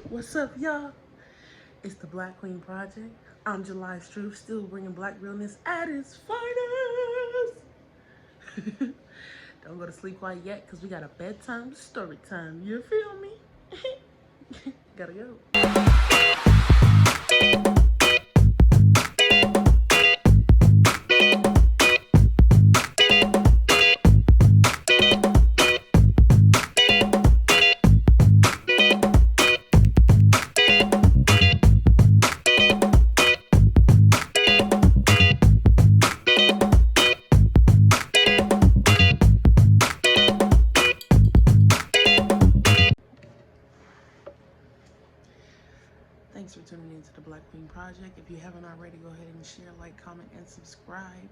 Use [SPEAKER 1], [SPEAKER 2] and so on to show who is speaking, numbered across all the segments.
[SPEAKER 1] What's up, y'all? It's the Black Queen Project. I'm July Stroop, still bringing black realness at its finest. Don't go to sleep quite yet, because we got a bedtime story time. You feel me? Gotta go. Thanks for tuning in to the Black Queen Project. If you haven't already, go ahead and share, like, comment, and subscribe.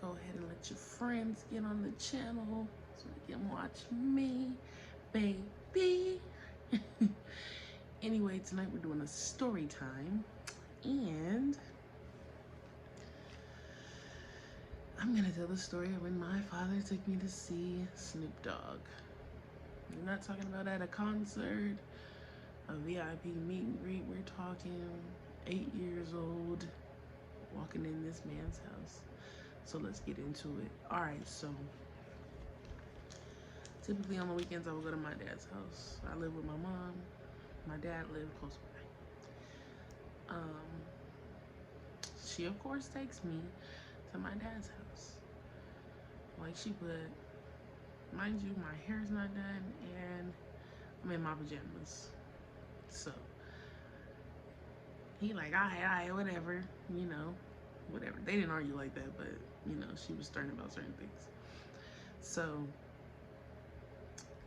[SPEAKER 1] Go ahead and let your friends get on the channel so they can watch me, baby. Anyway, tonight we're doing a story time, and I'm gonna tell the story of when my father took me to see Snoop Dogg. We're not talking about at a concert, a VIP meet and greet. We're talking 8 years old, walking in this man's house. So let's get into it. All right, so typically on the weekends I would go to my dad's house. I live with my mom. My dad lived close by. She of course takes me to my dad's house. Like she would. Mind you, my hair's not done and I'm in my pajamas. So he like, all right, whatever, whatever. They didn't argue like that, but she was stern about certain things. So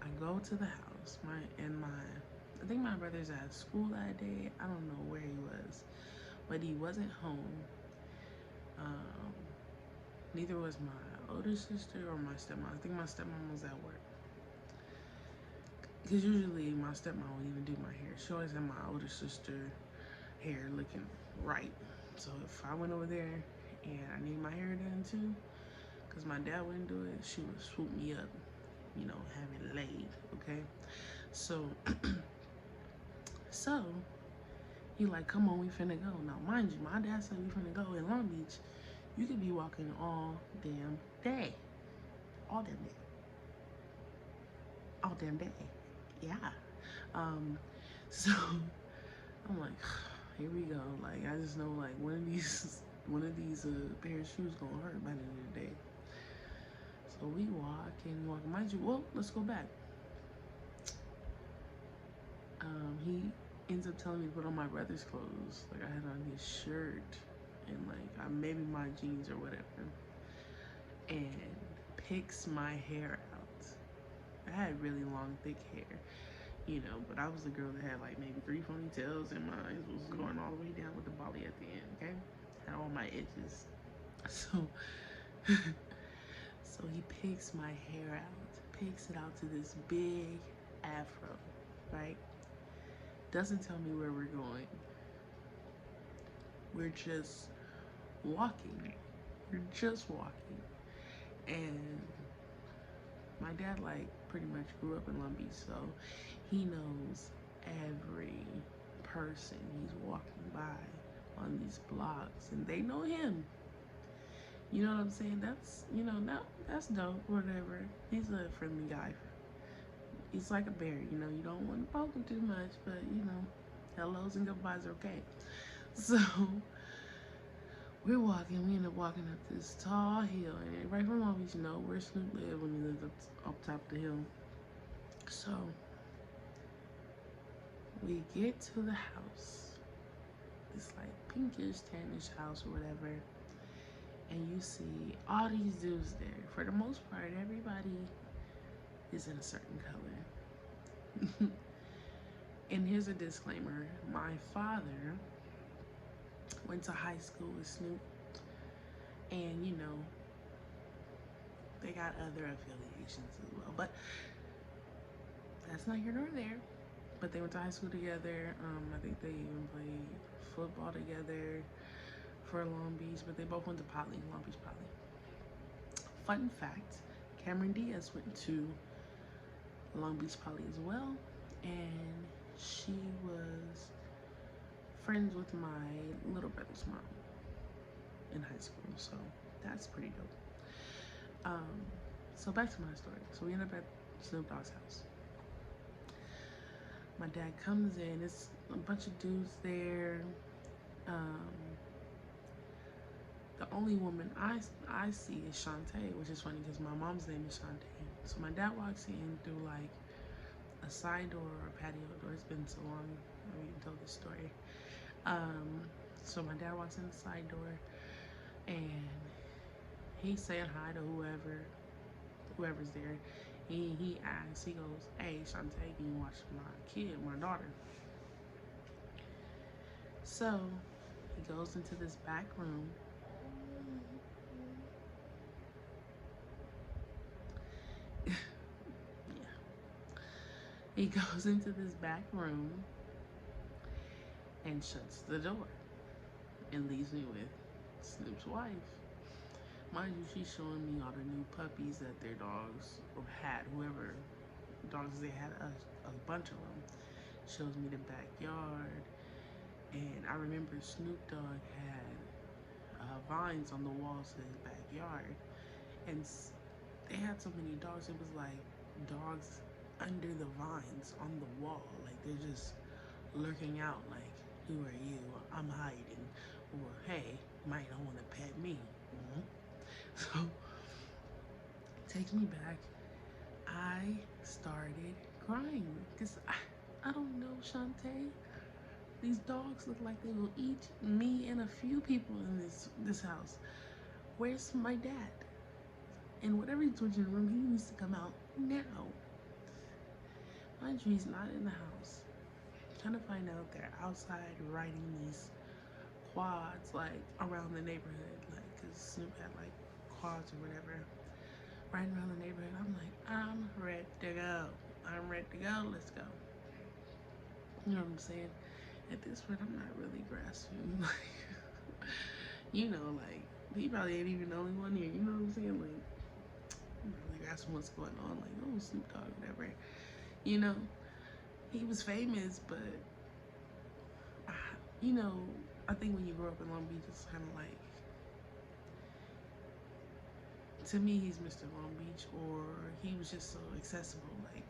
[SPEAKER 1] I go to the house. I think my brother's at school that day. I don't know where he was, but he wasn't home. Neither was my older sister or my stepmom. I think my stepmom was at work. Because usually my stepmom would even do my hair. She always had my older sister hair looking right. So if I went over there and I need my hair done too, because my dad wouldn't do it, she would swoop me up, have it laid, okay? So, he like, come on, we finna go. Now, mind you, my dad said we finna go in Long Beach. You could be walking all damn day. All damn day. All damn day. Yeah. So I'm like, here we go. Like, I just know like one of these pair of shoes gonna hurt by the end of the day. So we walk and walk. Mind you, well, let's go back. He ends up telling me to put on my brother's clothes. Like I had on his shirt and like maybe my jeans or whatever. And picks my hair out. I had really long, thick hair, but I was the girl that had like maybe 3 ponytails and mine was going all the way down with the bolly at the end, okay? Had all my edges. So, so he picks my hair out, picks it out to this big afro, right? Doesn't tell me where we're going. We're just walking. We're just walking. And my dad like pretty much grew up in Long Beach, so he knows every person he's walking by on these blocks, and they know him. You know what I'm saying? That's that's dope. Whatever. He's a friendly guy. He's like a bear. You don't want to poke him too much, but hellos and goodbyes are okay. So we're walking. We end up walking up this tall hill, and right from Long Beach, where Snoop lived when he lived up top of the hill. So we get to the house, this like pinkish, tannish house or whatever, and you see all these dudes there. For the most part, everybody is in a certain color. And here's a disclaimer: my father went to high school with Snoop, and they got other affiliations as well, but that's not here nor there. But they went to high school together. I think they even played football together for Long Beach, but they both went to Poly, Long Beach Poly. Fun fact, Cameron Diaz went to Long Beach Poly as well, and she was friends with my little brother's mom in high school, so that's pretty dope. So back to my story. So we end up at Snoop Dogg's house. My dad comes in. It's a bunch of dudes there. Um, the only woman I see is Shantae, which is funny because my mom's name is Shantae. So my dad walks in through like a side door or a patio door. It's been so long I haven't told this story. So my dad walks in the side door and he's saying hi to whoever's there. He asks, he goes, "Hey, Shantae, can you watch my daughter?" So he goes into this back room. Yeah. He goes into this back room and shuts the door and leaves me with Snoop's wife. Mind you, she's showing me all the new puppies that their dogs had, whoever dogs they had, a bunch of them. Shows me the backyard, and I remember Snoop Dogg had vines on the walls of his backyard, and they had so many dogs. It was like dogs under the vines on the wall, like they're just lurking out. Like, who are you? I'm hiding, or hey, you might not want to pet me. Mm-hmm. So it takes me back. I started crying because I don't know, Shantae. These dogs look like they will eat me and a few people in this house. Where's my dad? And whatever he's doing in the room, he needs to come out now. Mind you, he's not in the house. Trying to find out they're outside riding these quads like around the neighborhood, like because Snoop had like quads or whatever, riding around the neighborhood. I'm like, I'm ready to go. I'm ready to go. Let's go. You know what I'm saying? At this point, I'm not really grasping. Like, you know, like he probably ain't even the only one here. You know what I'm saying? Like, I'm not really grasping what's going on. Like, oh, Snoop Dogg, whatever. You know, he was famous, but you know, I think when you grow up in Long Beach, it's kind of like, to me, he's Mr. Long Beach, or he was just so accessible. Like,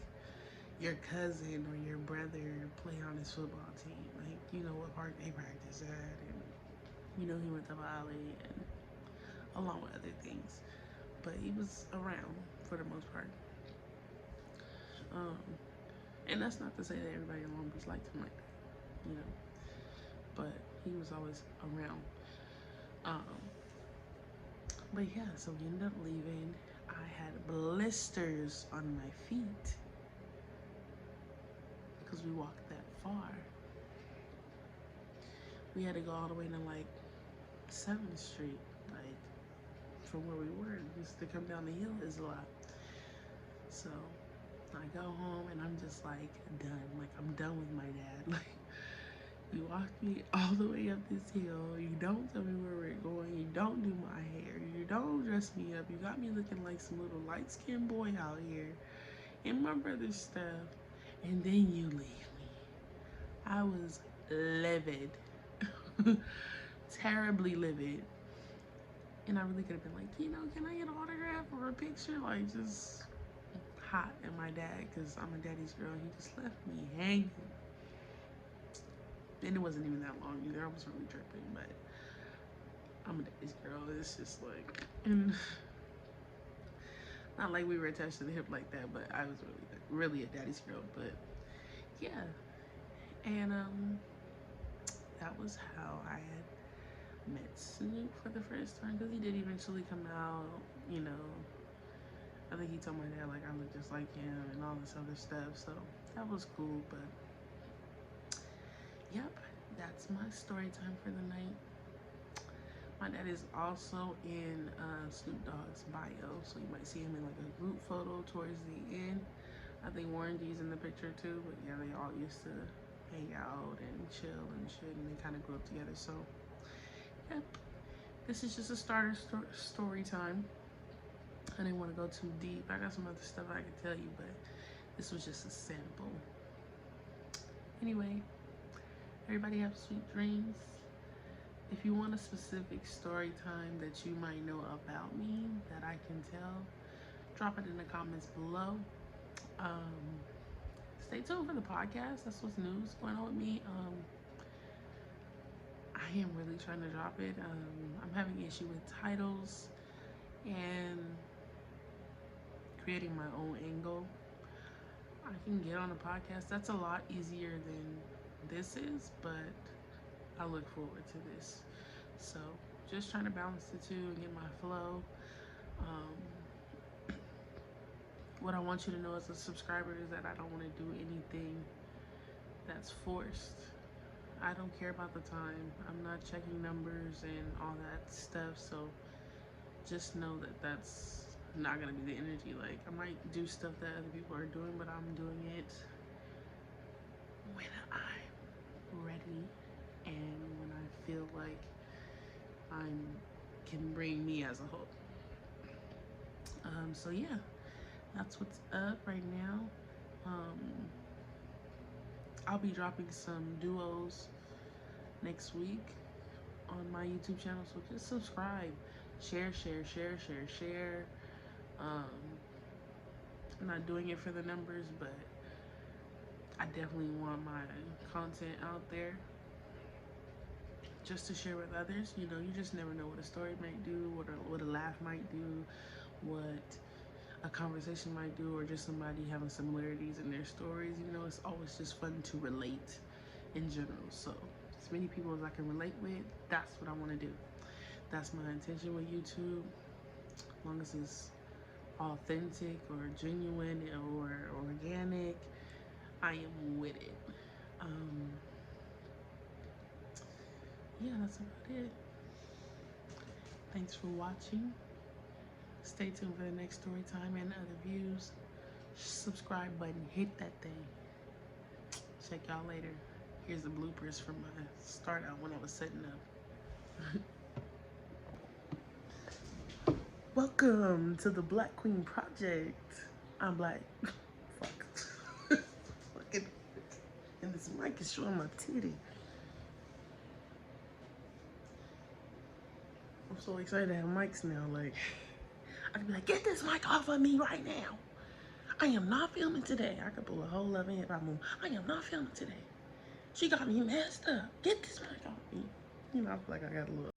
[SPEAKER 1] your cousin or your brother play on his football team. Like, you know what park they practice at, and you know he went to Valley, and along with other things. But he was around for the most part. Um, and that's not to say that everybody in Long Beach liked him like that, you know. But he was always around. Um, but yeah, so we ended up leaving. I had blisters on my feet because we walked that far. We had to go all the way to like 7th Street, like from where we were, just to come down the hill is a lot. So I go home and I'm just like done. Like, I'm done with my dad. Like, you walked me all the way up this hill. You don't tell me where we're going. You don't do my hair. You don't dress me up. You got me looking like some little light-skinned boy out here in my brother's stuff. And then you leave me. I was livid. Terribly livid. And I really could have been like, you know, can I get an autograph or a picture? Like, just hot at my dad because I'm a daddy's girl. He just left me hanging. And it wasn't even that long either. I was really tripping, but I'm a daddy's girl. It's just like, and not like we were attached to the hip like that, but I was really a daddy's girl. But yeah, and that was how I had met Snoop for the first time, because he did eventually come out. You know, I think he told my dad like I look just like him and all this other stuff. So that was cool. But yep, that's my story time for the night. My dad is also in Snoop Dogg's bio, so you might see him in like a group photo towards the end. I think Warren G's in the picture too, but yeah, they all used to hang out and chill and shit, and they kind of grew up together. So, yep, this is just a starter story time. I didn't want to go too deep. I got some other stuff I could tell you, but this was just a sample. Anyway, Everybody have sweet dreams. If you want a specific story time that you might know about me that I can tell, drop it in the comments below. Stay tuned for the podcast. That's what's new. What's going on with me? I am really trying to drop it. I'm having an issue with titles and creating my own angle. I can get on a podcast. That's a lot easier than this is, but I look forward to this. So just trying to balance the two and get my flow. What I want you to know as a subscriber is that I don't want to do anything that's forced. I don't care about the time. I'm not checking numbers and all that stuff. So just know that that's not gonna be the energy. Like, I might do stuff that other people are doing, but I'm doing it when I'm ready and when I feel like I can bring me as a whole. So yeah, that's what's up right now. I'll be dropping some duos next week on my YouTube channel, so just subscribe, share. I'm not doing it for the numbers, but I definitely want my content out there just to share with others. You know, you just never know what a story might do, what a laugh might do, what a conversation might do, or just somebody having similarities in their stories. You know, it's always just fun to relate in general. So as many people as I can relate with, that's what I want to do. That's my intention with YouTube. As long as it's authentic or genuine or organic, I am with it. Yeah, that's about it. Thanks for watching. Stay tuned for the next story time and other views. Subscribe button, hit that thing. Check y'all later. Here's the bloopers from my start out when I was setting up. Welcome to the Black Queen Project. I'm black. Fuck. Fucking. And this mic is showing my titty. I'm so excited to have mics now. Like, I can be like, get this mic off of me right now. I am not filming today. I could pull a whole Love and Hip Hop move. I am not filming today. She got me messed up. Get this mic off me. You know, I feel like I got a little